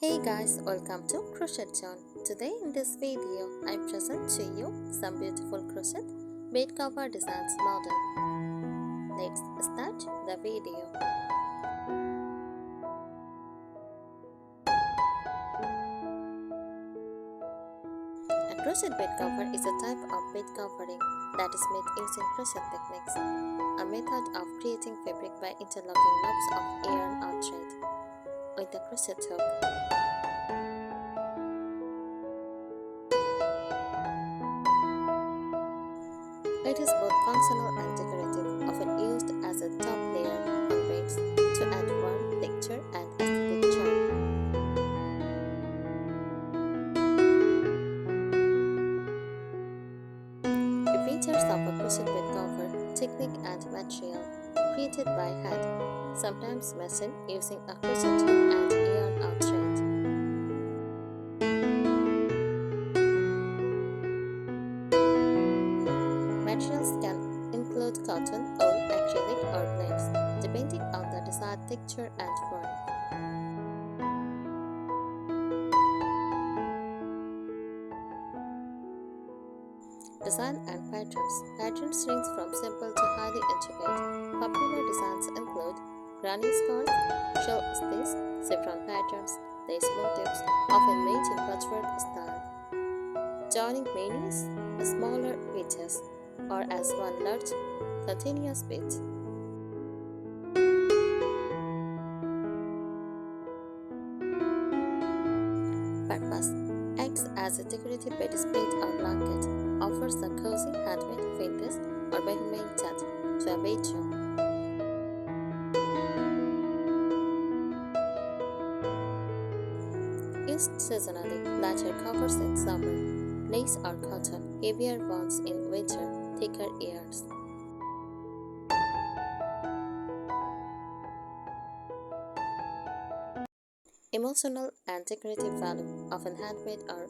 Hey guys, welcome to Crochet John. Today in this video, I present to you some beautiful crochet bed cover designs model. Let's start the video. A crochet bed cover is a type of bed covering that is made using crochet techniques, a method of creating fabric by interlocking knobs of yarn or thread with a crochet hook. It is both functional and decorative, often used as a top layer on beds to add warmth, texture, and aesthetic charm. The features of a crochet bed cover, technique and material, created by hand, sometimes machine using a crochet hook and yarn or thread. Materials can include cotton, wool, acrylic, or blends, depending on the desired texture and form. Design and patterns. Patterns range from simple to highly intricate. Popular designs include granny scarves, shell stitches, saffron patterns, lace motifs, often made in patchwork style. Joining many smaller pieces or as one large continuous bit. Purpose. Acts as a decorative bedspread or blanket. Offers a cozy handmade vintage or bohemian touch to a bedroom. Used seasonally, lighter covers in summer, lace or cotton, heavier ones in winter, thicker yarns. Emotional and decorative value, often handmade or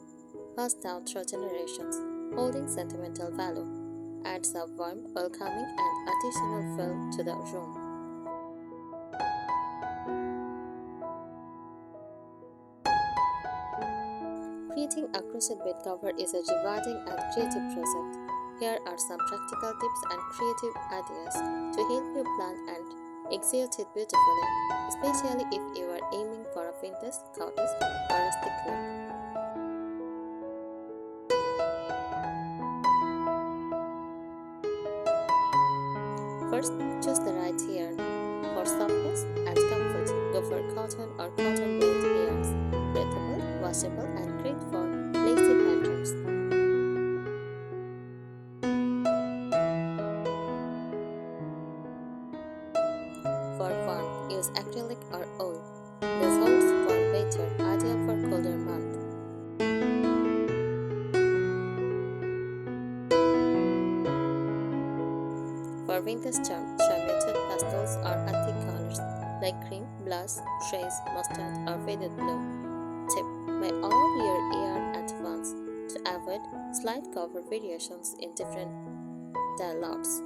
passed down through generations, holding sentimental value, adds a warm, welcoming, and additional feel to the room. Creating a crochet bed cover is a rewarding and creative project. Here are some practical tips and creative ideas to help you plan and execute it beautifully, especially if you are aiming for a vintage, cottage, or rustic look. First, choose the right yarn. For softness and comfort, go for cotton or cotton blend yarns, breathable, washable, and great for lacy patterns. For warmth, use acrylic or wool. This holds warm better, ideal for colder months. For vintage charm, try muted pastels or antique colors like cream, blush, trace, mustard, or faded blue. Tip: buy all your yarn at once to avoid slight cover variations in different dye lots.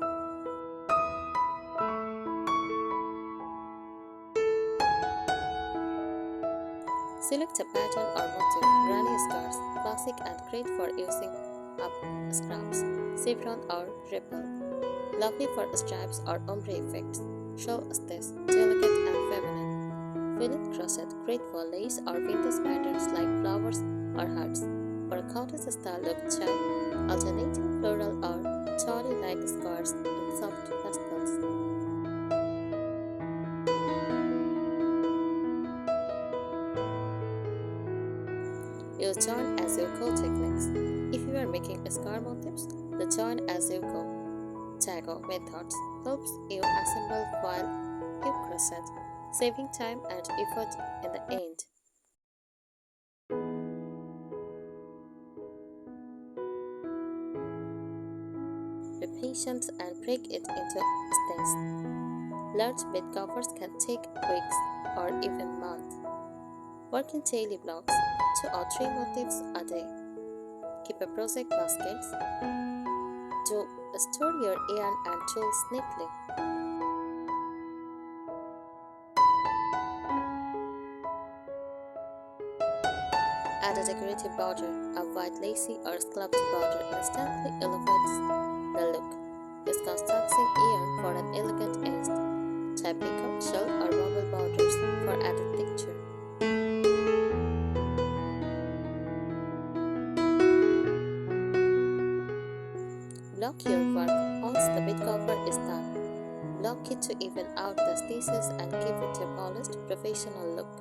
Select a pattern or motif. Granny scarves, classic and great for using up scraps, saffron or ripple. Lovely for stripes or ombre effects. Shell stitch, delicate and feminine. Fillet crochet, great for lace or vintage patterns like flowers or hearts. For a cottage style look, try alternating floral or tawny-like scarves in soft pastels. Use join as you go techniques. If you are making scarf motifs, the join as you go Tago methods helps you assemble while you crochet, saving time and effort in the end. Be patient and break it into steps. Large bed covers can take weeks or even months. Work in daily blocks, 2 or 3 motifs a day. Keep a project baskets. To store your yarn and tools neatly. Add a decorative border. A white lacy or scalloped border instantly elevates the look. Use constructing yarn for an elegant edge. Type peacock, shell, or bubble borders for added texture. Block your work once the bed cover is done. Block it to even out the stitches and give it a polished, professional look.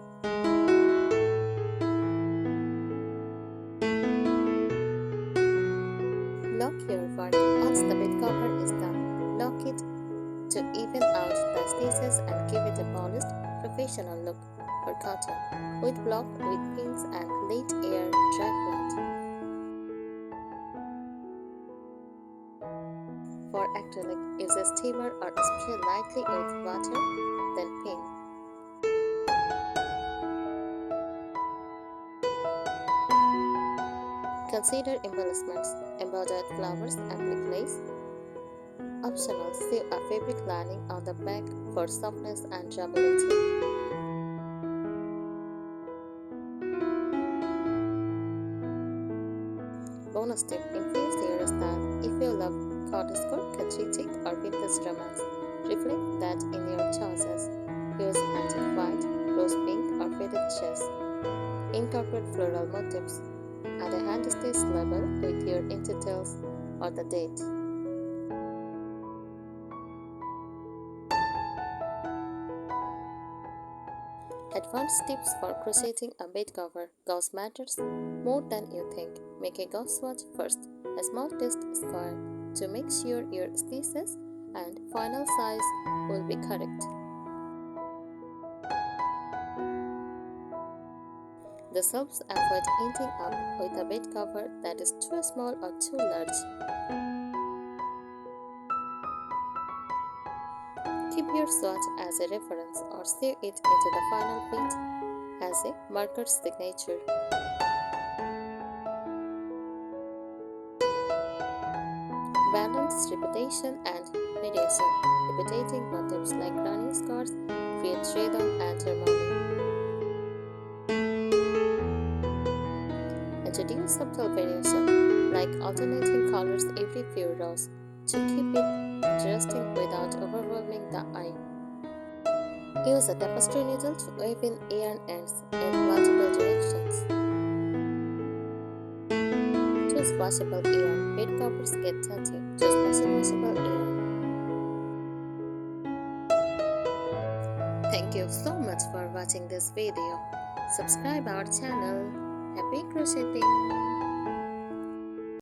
Block your work once the bed cover is done. Block it to even out the stitches and give it a polished, professional look. For cotton, with block with pins and let air dry flat. For acrylic, use a steamer or spray lightly with water, then pin. Consider embellishments, embroidered flowers, applique lace. Optional, sew a fabric lining on the back for softness and durability. Bonus tip, infuse your style. If you love cottage-core, crocheting, or vintage romance, reflect that in your choices. Use antique white, rose pink, or faded chess. Incorporate floral motifs. Add a hand-stitched label with your details or the date. Advanced tips for crocheting a bed cover. Gauze matters more than you think. Make a gauze swatch first, a small test square, to make sure your stitches and final size will be correct. This helps avoid ending up with a bed cover that is too small or too large. Keep your swatch as a reference or save it into the final bit as a marker signature. Balance repetition and variation. Repeating motifs like running scars create rhythm and harmony. Introduce subtle variation, like alternating colors every few rows, to keep it interesting without overwhelming the eye. Use a tapestry needle to weave in yarn ends in multiple directions. Choose washable yarn. Bed covers get dirty. Choose machine washable yarn. Thank you so much for watching this video. Subscribe our channel. Happy crocheting!